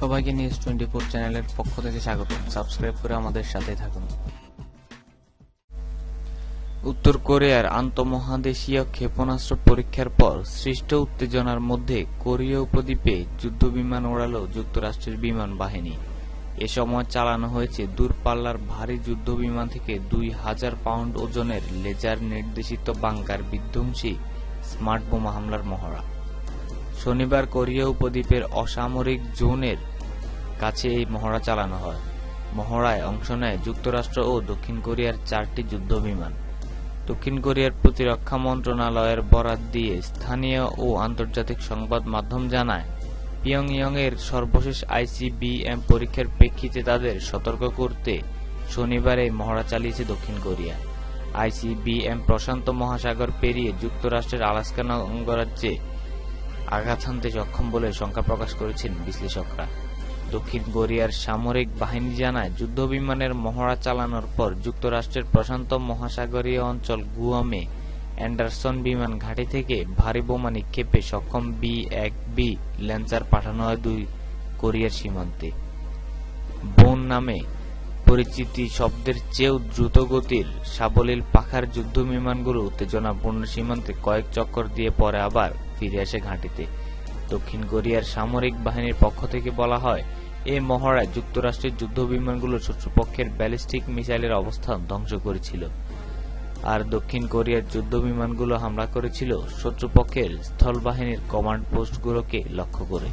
সবাইকে নিউজ 24 চ্যানেলের পক্ষ থেকে স্বাগত। সাবস্ক্রাইব করে আমাদের সাথে থাকুন। উত্তর কোরিয়ার আন্তঃমহাদেশীয় ক্ষেপণাস্ত্র পরীক্ষার পর সৃষ্ট উত্তেজনার মধ্যে কোরীয় উপদ্বীপে যুদ্ধবিমান ওড়াল যুক্তরাষ্ট্রের বিমান বাহিনী। এ সময় চালানো হয়েছে দূরপাল্লার ভারী যুদ্ধবিমান থেকে 2000 পাউন্ড ওজনের লেজার নির্দেশিত বাংকার বিধ্বংসী স্মার্ট বোমা হামলার মহড়া। শনিবার কোরীয় উপদ্বীপের অসামরিক জোনের কাছে এই মহড়া চালানো হয়। মহড়ায় অংশ নেয় যুক্তরাষ্ট্র ও দক্ষিণ কোরিয়ার 4টি যুদ্ধবিমান। দক্ষিণ কোরিয়ার প্রতিরক্ষা মন্ত্রণালয়ের বরাত দিয়ে স্থানীয় ও আন্তর্জাতিক সংবাদ মাধ্যম জানায়, পিয়ংইয়ং এর সর্বশেষ আইসিবিএম পরীক্ষার প্রেক্ষিতে তাদের সতর্ক করতে শনিবার এই মহড়া চালিয়েছে দক্ষিণ কোরিয়া। আইসিবিএম প্রশান্ত মহাসাগর পেরিয়ে যুক্তরাষ্ট্রের আলাস্কা অঙ্গরাজ্যে আঘাত হানতে সক্ষম বলে শঙ্কা প্রকাশ করেছেন বিশ্লেষকরা। দক্ষিণ কোরিয়ার সামরিক বাহিনী জানায়, যুদ্ধবিমানের মহড়া চালানোর পর যুক্তরাষ্ট্রের প্রশান্ত মহাসাগরীয় অঞ্চল গুয়ামে অ্যান্ডারসন বিমান ঘাঁটি থেকে ভারী বোমা নিক্ষেপে সক্ষম B-1B ল্যান্সার পাঠানো হয় দুই কোরিয়ার সীমান্তে। বোন নামে পরিচিতি শব্দের চেয়েও দ্রুতগতির সাবলীল পাখার যুদ্ধবিমানগুলো উত্তেজনাপূর্ণ সীমান্তে কয়েক চক্কর দিয়ে পরে আবার ফিরে আসে ঘাঁটিতে। দক্ষিণ কোরিয়ার সামরিক বাহিনীর পক্ষ থেকে বলা হয়, এই মহড়ায় যুক্তরাষ্ট্রের যুদ্ধবিমানগুলো শত্রুপক্ষের ব্যালিস্টিক মিসাইলের অবস্থান ধ্বংস করেছিল, আর দক্ষিণ কোরিয়ার যুদ্ধবিমানগুলো হামলা করেছিল শত্রুপক্ষের স্থলবাহিনীর কমান্ড পোস্টগুলোকে লক্ষ্য করে।